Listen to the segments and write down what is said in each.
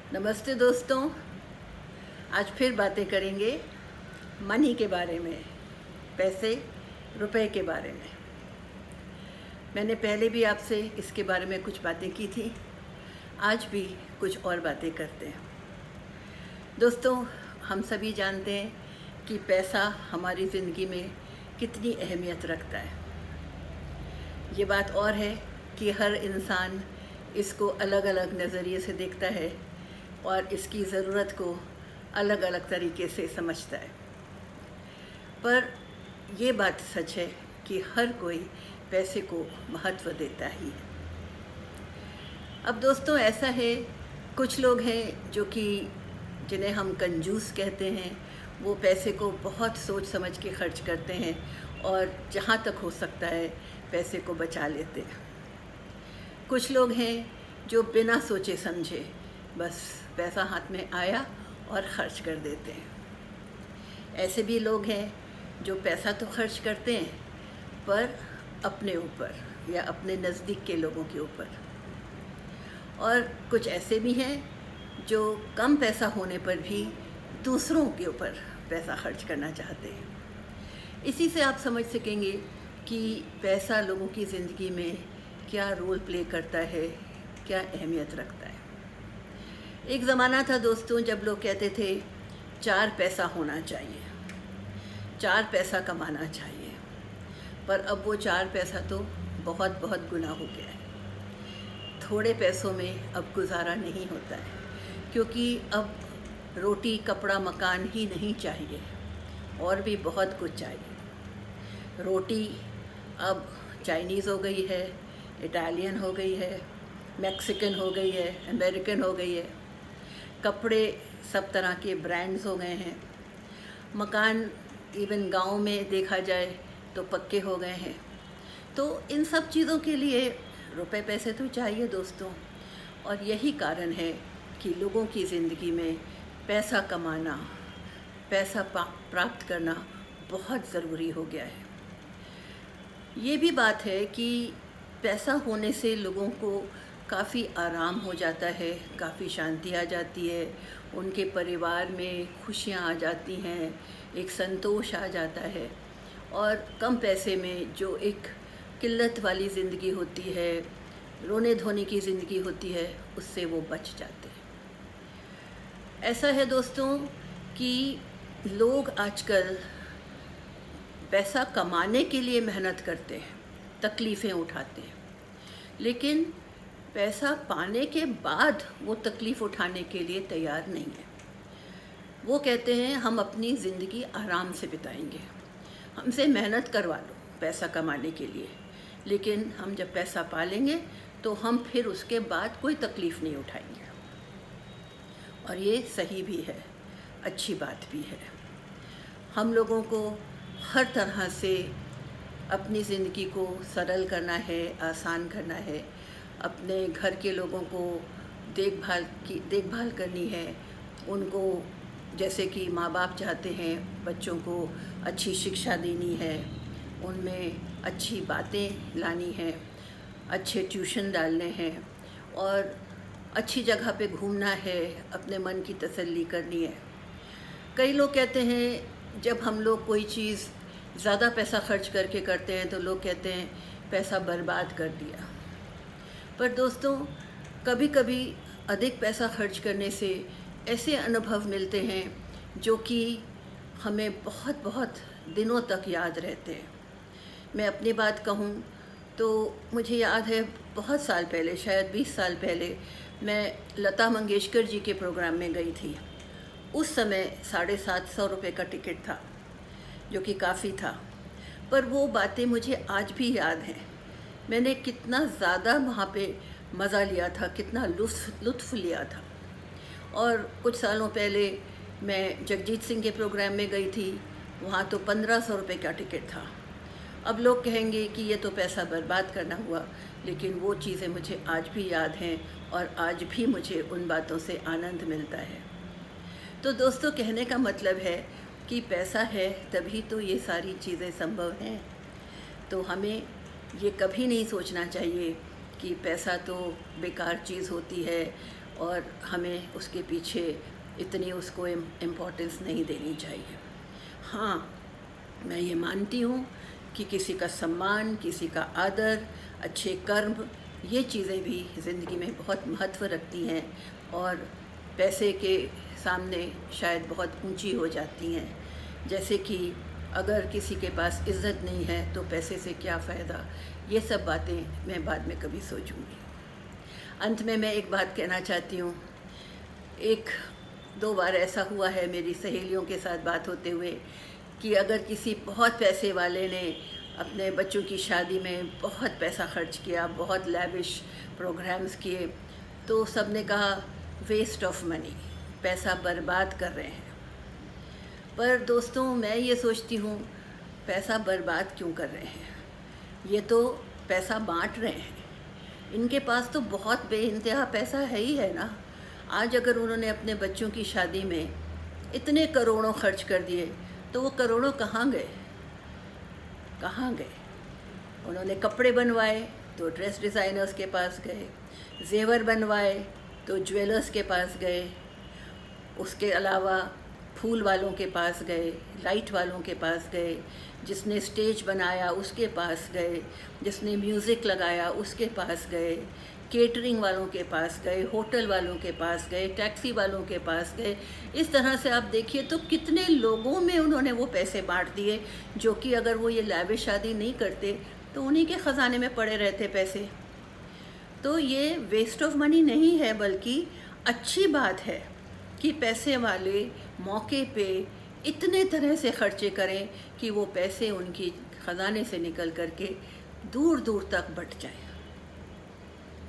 नमस्ते दोस्तों। आज फिर बातें करेंगे मनी के बारे में, पैसे रुपए के बारे में। मैंने पहले भी आपसे इसके बारे में कुछ बातें की थी, आज भी कुछ और बातें करते हैं। दोस्तों, हम सभी जानते हैं कि पैसा हमारी ज़िंदगी में कितनी अहमियत रखता है। ये बात और है कि हर इंसान इसको अलग अलग नज़रिए से देखता है और इसकी ज़रूरत को अलग अलग तरीके से समझता है। पर ये बात सच है कि हर कोई पैसे को महत्व देता ही है। अब दोस्तों, ऐसा है, कुछ लोग हैं जो कि जिन्हें हम कंजूस कहते हैं, वो पैसे को बहुत सोच समझ के खर्च करते हैं और जहाँ तक हो सकता है पैसे को बचा लेते हैं। कुछ लोग हैं जो बिना सोचे समझे बस पैसा हाथ में आया और ख़र्च कर देते हैं। ऐसे भी लोग हैं जो पैसा तो खर्च करते हैं पर अपने ऊपर या अपने नज़दीक के लोगों के ऊपर, और कुछ ऐसे भी हैं जो कम पैसा होने पर भी दूसरों के ऊपर पैसा खर्च करना चाहते हैं। इसी से आप समझ सकेंगे कि पैसा लोगों की ज़िंदगी में क्या रोल प्ले करता है, क्या अहमियत रखता है। एक ज़माना था दोस्तों जब लोग कहते थे 4 पैसा होना चाहिए, 4 पैसा कमाना चाहिए, पर अब वो 4 पैसा तो बहुत बहुत गुना हो गया है। थोड़े पैसों में अब गुजारा नहीं होता है, क्योंकि अब रोटी कपड़ा मकान ही नहीं चाहिए, और भी बहुत कुछ चाहिए। रोटी अब चाइनीज़ हो गई है, इटालियन हो गई है, मैक्सिकन हो गई है, अमेरिकन हो गई है। कपड़े सब तरह के ब्रांड्स हो गए हैं। मकान इवन गांव में देखा जाए तो पक्के हो गए हैं। तो इन सब चीज़ों के लिए रुपए पैसे तो चाहिए दोस्तों, और यही कारण है कि लोगों की ज़िंदगी में पैसा कमाना, पैसा प्राप्त करना बहुत ज़रूरी हो गया है। ये भी बात है कि पैसा होने से लोगों को काफ़ी आराम हो जाता है, काफ़ी शांति आ जाती है, उनके परिवार में खुशियाँ आ जाती हैं, एक संतोष आ जाता है, और कम पैसे में जो एक किल्लत वाली ज़िंदगी होती है, रोने धोने की ज़िंदगी होती है, उससे वो बच जाते हैं। ऐसा है दोस्तों कि लोग आजकल पैसा कमाने के लिए मेहनत करते हैं, तकलीफ़ें उठाते हैं, लेकिन पैसा पाने के बाद वो तकलीफ़ उठाने के लिए तैयार नहीं है। वो कहते हैं हम अपनी ज़िंदगी आराम से बिताएंगे, हमसे मेहनत करवा लो पैसा कमाने के लिए, लेकिन हम जब पैसा पा लेंगे तो हम फिर उसके बाद कोई तकलीफ़ नहीं उठाएंगे। और ये सही भी है, अच्छी बात भी है। हम लोगों को हर तरह से अपनी ज़िंदगी को सरल करना है, आसान करना है, अपने घर के लोगों को देखभाल करनी है। उनको जैसे कि माँ बाप चाहते हैं बच्चों को अच्छी शिक्षा देनी है, उनमें अच्छी बातें लानी है, अच्छे ट्यूशन डालने हैं, और अच्छी जगह पे घूमना है, अपने मन की तसल्ली करनी है। कई लोग कहते हैं जब हम लोग कोई चीज़ ज़्यादा पैसा खर्च करके करते हैं तो लोग कहते हैं पैसा बर्बाद कर दिया। पर दोस्तों, कभी कभी अधिक पैसा खर्च करने से ऐसे अनुभव मिलते हैं जो कि हमें बहुत बहुत दिनों तक याद रहते हैं। मैं अपनी बात कहूँ तो मुझे याद है बहुत साल पहले, शायद 20 साल पहले, मैं लता मंगेशकर जी के प्रोग्राम में गई थी। उस समय 750 रुपये का टिकट था, जो कि काफ़ी था, पर वो बातें मुझे आज भी याद हैं। मैंने कितना ज़्यादा वहाँ पे मज़ा लिया था, कितना लुत्फ़ लिया था। और कुछ सालों पहले मैं जगजीत सिंह के प्रोग्राम में गई थी, वहाँ तो 1500 रुपये का टिकट था। अब लोग कहेंगे कि ये तो पैसा बर्बाद करना हुआ, लेकिन वो चीज़ें मुझे आज भी याद हैं और आज भी मुझे उन बातों से आनंद मिलता है। तो दोस्तों, कहने का मतलब है कि पैसा है तभी तो ये सारी चीज़ें संभव हैं। तो हमें ये कभी नहीं सोचना चाहिए कि पैसा तो बेकार चीज़ होती है और हमें उसके पीछे इतनी उसको इम्पोर्टेंस नहीं देनी चाहिए। हाँ, मैं ये मानती हूँ कि किसी का सम्मान, किसी का आदर, अच्छे कर्म, ये चीज़ें भी ज़िंदगी में बहुत महत्व रखती हैं और पैसे के सामने शायद बहुत ऊंची हो जाती हैं। जैसे कि अगर किसी के पास इज़्ज़त नहीं है तो पैसे से क्या फ़ायदा, ये सब बातें मैं बाद में कभी सोचूंगी। अंत में मैं एक बात कहना चाहती हूँ। एक दो बार ऐसा हुआ है मेरी सहेलियों के साथ बात होते हुए कि अगर किसी बहुत पैसे वाले ने अपने बच्चों की शादी में बहुत पैसा खर्च किया, बहुत लैविश प्रोग्राम्स किए, तो सब ने कहा वेस्ट ऑफ मनी, पैसा बर्बाद कर रहे हैं। पर दोस्तों, मैं ये सोचती हूँ, पैसा बर्बाद क्यों कर रहे हैं? ये तो पैसा बांट रहे हैं। इनके पास तो बहुत बेइंतहा पैसा है ही है ना। आज अगर उन्होंने अपने बच्चों की शादी में इतने करोड़ों खर्च कर दिए तो वो करोड़ों कहाँ गए? कहाँ गए? उन्होंने कपड़े बनवाए तो ड्रेस डिज़ाइनर्स के पास गए, जेवर बनवाए तो ज्वेलर्स के पास गए, उसके अलावा फूल वालों के पास गए, लाइट वालों के पास गए, जिसने स्टेज बनाया उसके पास गए, जिसने म्यूज़िक लगाया उसके पास गए, केटरिंग वालों के पास गए, होटल वालों के पास गए, टैक्सी वालों के पास गए। इस तरह से आप देखिए तो कितने लोगों में उन्होंने वो पैसे बांट दिए, जो कि अगर वो ये लाविश शादी नहीं करते तो उन्हीं के ख़जाने में पड़े रहते पैसे। तो ये वेस्ट ऑफ मनी नहीं है, बल्कि अच्छी बात है कि पैसे वाले मौके पे इतने तरह से खर्चे करें कि वो पैसे उनकी ख़जाने से निकल करके दूर दूर तक बट जाए।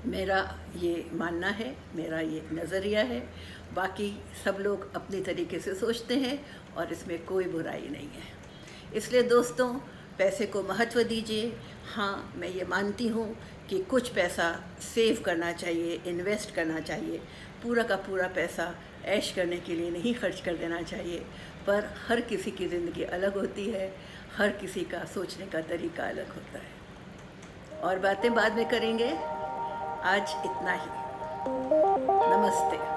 मेरा ये मानना है, मेरा ये नज़रिया है। बाकी सब लोग अपनी तरीके से सोचते हैं और इसमें कोई बुराई नहीं है। इसलिए दोस्तों, पैसे को महत्व दीजिए। हाँ, मैं ये मानती हूँ कि कुछ पैसा सेव करना चाहिए, इन्वेस्ट करना चाहिए। पूरा का पूरा पैसा ऐश करने के लिए नहीं खर्च कर देना चाहिए। पर हर किसी की ज़िंदगी अलग होती है, हर किसी का सोचने का तरीका अलग होता है। और बातें बाद में करेंगे, आज इतना ही। नमस्ते।